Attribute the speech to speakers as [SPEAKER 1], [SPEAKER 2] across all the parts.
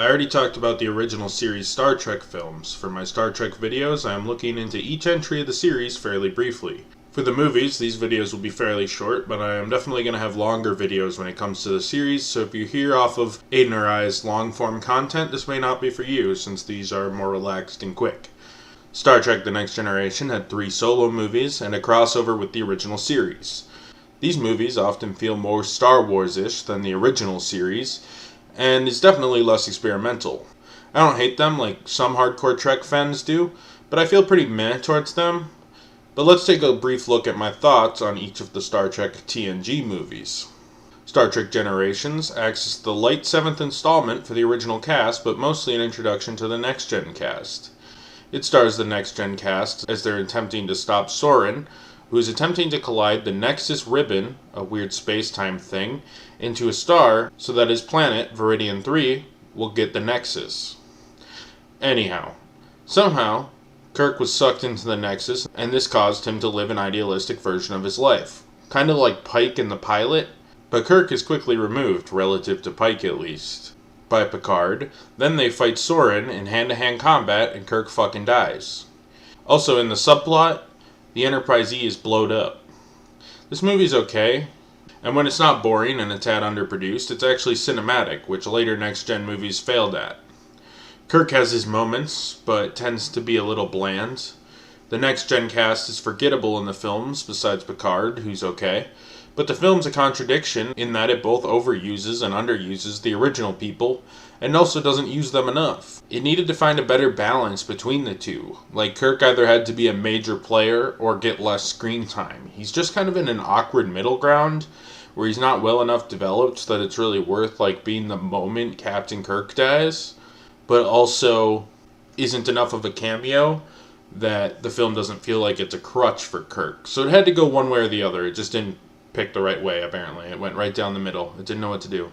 [SPEAKER 1] I already talked about the original series Star Trek films. For my Star Trek videos, I am looking into each entry of the series fairly briefly. For the movies, these videos will be fairly short, but I am definitely going to have longer videos when it comes to the series, so if you hear off of Aiden or I's long-form content, this may not be for you, since these are more relaxed and quick. Star Trek The Next Generation had 3 solo movies and a crossover with the original series. These movies often feel more Star Wars-ish than the original series, and is definitely less experimental. I don't hate them like some hardcore Trek fans do, but I feel pretty meh towards them. But let's take a brief look at my thoughts on each of the Star Trek TNG movies. Star Trek Generations acts as the light 7th installment for the original cast, but mostly an introduction to the Next Gen cast. It stars the Next Gen cast as they're attempting to stop Soren, who is attempting to collide the Nexus Ribbon, a weird space-time thing, into a star so that his planet, Viridian 3, will get the Nexus. Anyhow, somehow, Kirk was sucked into the Nexus, and this caused him to live an idealistic version of his life. Kind of like Pike in The Pilot, but Kirk is quickly removed, relative to Pike at least, by Picard. Then they fight Soren in hand-to-hand combat, and Kirk fucking dies. Also in the subplot, the Enterprise E is blowed up. This movie's okay, and when it's not boring and a tad underproduced, it's actually cinematic, which later next-gen movies failed at. Kirk has his moments, but tends to be a little bland. The next-gen cast is forgettable in the films, besides Picard, who's okay, but the film's a contradiction in that it both overuses and underuses the original people, and also doesn't use them enough. It needed to find a better balance between the two. Like, Kirk either had to be a major player or get less screen time. He's just kind of in an awkward middle ground, where he's not well enough developed so that it's really worth, like, being the moment Captain Kirk dies, but also isn't enough of a cameo that the film doesn't feel like it's a crutch for Kirk. So it had to go one way or the other. It just didn't pick the right way, apparently. It went right down the middle. It didn't know what to do.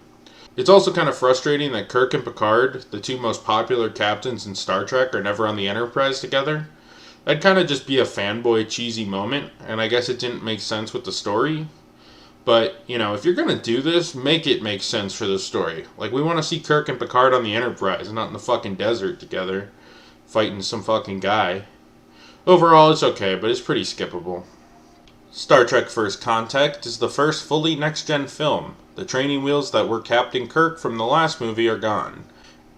[SPEAKER 1] It's also kind of frustrating that Kirk and Picard, the 2 most popular captains in Star Trek, are never on the Enterprise together. That'd kind of just be a fanboy cheesy moment, and I guess it didn't make sense with the story. But, you know, if you're going to do this, make it make sense for the story. Like, we want to see Kirk and Picard on the Enterprise, not in the fucking desert together, fighting some fucking guy. Overall, it's okay, but it's pretty skippable. Star Trek First Contact is the first fully next-gen film. The training wheels that were Captain Kirk from the last movie are gone.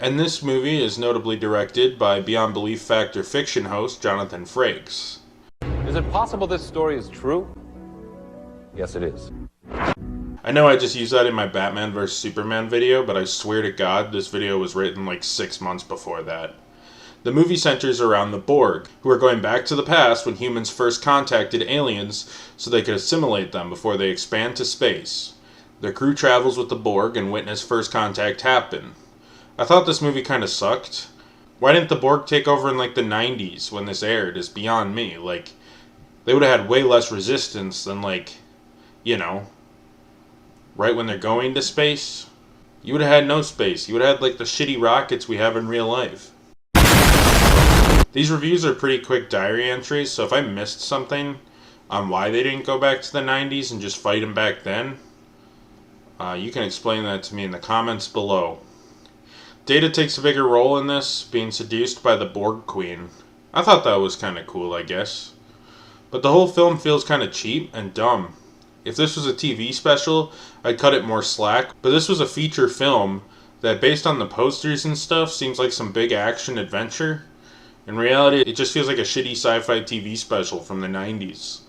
[SPEAKER 1] And this movie is notably directed by Beyond Belief Factor fiction host Jonathan Frakes.
[SPEAKER 2] Is it possible this story is true? Yes, it is.
[SPEAKER 1] I know I just used that in my Batman vs. Superman video, but I swear to God this video was written like 6 months before that. The movie centers around the Borg, who are going back to the past when humans first contacted aliens so they could assimilate them before they expand to space. Their crew travels with the Borg and witness first contact happen. I thought this movie kinda sucked. Why didn't the Borg take over in like the 90s when this aired is beyond me. Like, they would have had way less resistance than like, you know, right when they're going to space. You would have had no space. You would have had like the shitty rockets we have in real life. These reviews are pretty quick diary entries, so if I missed something on why they didn't go back to the 90s and just fight them back then, you can explain that to me in the comments below. Data takes a bigger role in this, being seduced by the Borg Queen. I thought that was kinda cool, I guess. But the whole film feels kinda cheap and dumb. If this was a TV special, I'd cut it more slack, but this was a feature film that, based on the posters and stuff, seems like some big action adventure. In reality, it just feels like a shitty sci-fi TV special from the 90s.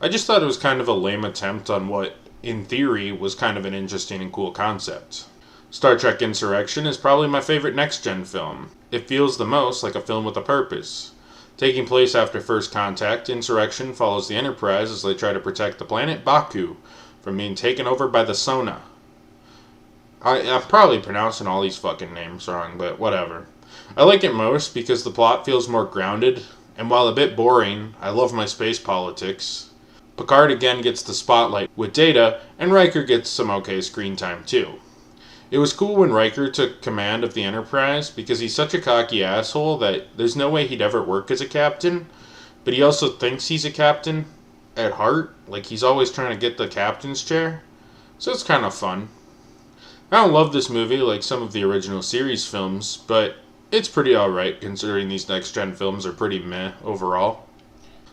[SPEAKER 1] I just thought it was kind of a lame attempt on what, in theory, was kind of an interesting and cool concept. Star Trek Insurrection is probably my favorite next-gen film. It feels the most like a film with a purpose. Taking place after First Contact, Insurrection follows the Enterprise as they try to protect the planet Baku from being taken over by the Sona. I'm probably pronouncing all these fucking names wrong, but whatever. I like it most because the plot feels more grounded, and while a bit boring, I love my space politics. Picard again gets the spotlight with Data, and Riker gets some okay screen time too. It was cool when Riker took command of the Enterprise because he's such a cocky asshole that there's no way he'd ever work as a captain, but he also thinks he's a captain at heart, like he's always trying to get the captain's chair, so it's kind of fun. I don't love this movie like some of the original series films, but it's pretty alright considering these next-gen films are pretty meh overall.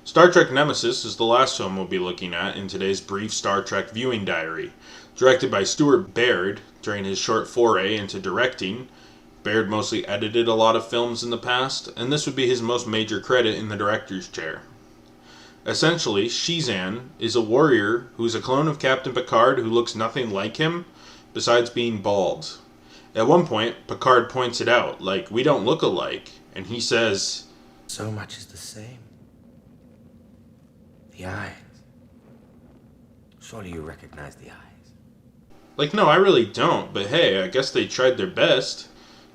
[SPEAKER 1] Star Trek Nemesis is the last film we'll be looking at in today's brief Star Trek viewing diary. Directed by Stuart Baird during his short foray into directing. Baird mostly edited a lot of films in the past, and this would be his most major credit in the director's chair. Essentially, Shizan is a warrior who is a clone of Captain Picard who looks nothing like him, besides being bald. At one point, Picard points it out, like, we don't look alike, and he says,
[SPEAKER 3] "So much is the same. The eyes. Surely you recognize the eyes."
[SPEAKER 1] Like, no, I really don't, but hey, I guess they tried their best.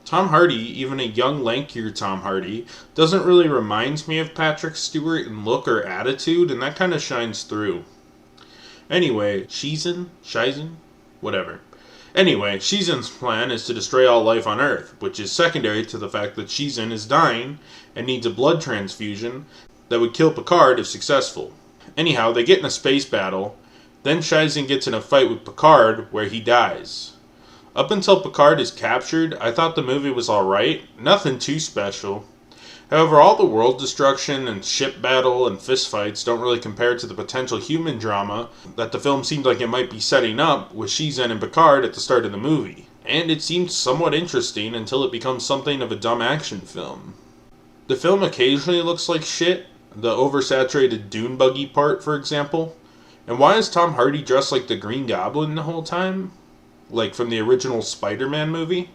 [SPEAKER 1] Tom Hardy, even a young, lankier Tom Hardy, doesn't really remind me of Patrick Stewart in look or attitude, and that kind of shines through. Anyway, Shizan? Whatever. Anyway, Shizan's plan is to destroy all life on Earth, which is secondary to the fact that Shizan is dying and needs a blood transfusion that would kill Picard if successful. Anyhow, they get in a space battle, then Shizan gets in a fight with Picard where he dies. Up until Picard is captured, I thought the movie was alright, nothing too special. However, all the world destruction and ship battle and fistfights don't really compare to the potential human drama that the film seemed like it might be setting up with Shizan and Picard at the start of the movie. And it seemed somewhat interesting until it becomes something of a dumb action film. The film occasionally looks like shit, the oversaturated dune buggy part, for example. And why is Tom Hardy dressed like the Green Goblin the whole time? Like from the original Spider-Man movie?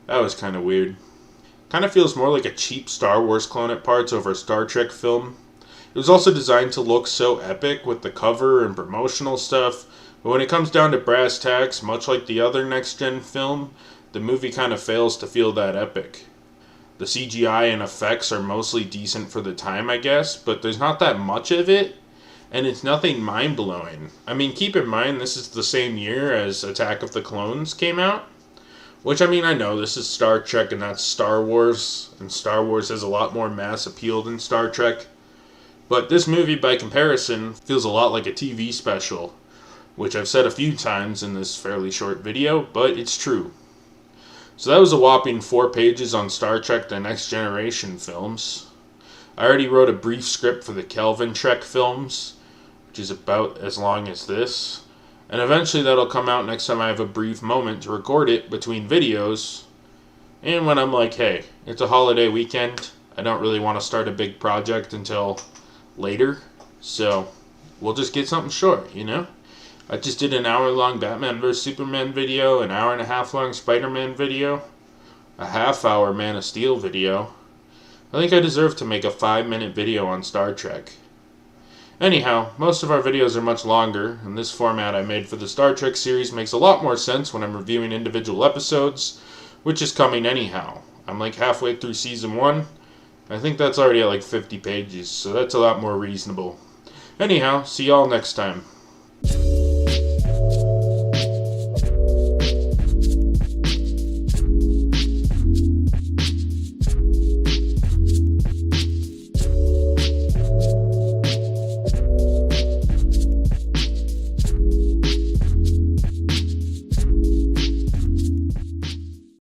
[SPEAKER 1] That was kind of weird. Kind of feels more like a cheap Star Wars clone at parts over a Star Trek film. It was also designed to look so epic with the cover and promotional stuff, but when it comes down to brass tacks, much like the other next-gen film, the movie kind of fails to feel that epic. The CGI and effects are mostly decent for the time, I guess, but there's not that much of it, and it's nothing mind-blowing. I mean, keep in mind, this is the same year as Attack of the Clones came out. Which, I mean, I know this is Star Trek and that's Star Wars, and Star Wars has a lot more mass appeal than Star Trek. But this movie, by comparison, feels a lot like a TV special, which I've said a few times in this fairly short video, but it's true. So that was a whopping 4 pages on Star Trek The Next Generation films. I already wrote a brief script for the Kelvin Trek films, which is about as long as this. And eventually that'll come out next time I have a brief moment to record it between videos. And when I'm like, hey, it's a holiday weekend, I don't really want to start a big project until later. So we'll just get something short, you know? I just did an hour-long Batman vs. Superman video, an hour-and-a-half-long Spider-Man video, a half-hour Man of Steel video. I think I deserve to make a 5-minute video on Star Trek. Anyhow, most of our videos are much longer, and this format I made for the Star Trek series makes a lot more sense when I'm reviewing individual episodes, which is coming anyhow. I'm like halfway through Season 1. I think that's already at like 50 pages, so that's a lot more reasonable. Anyhow, see y'all next time.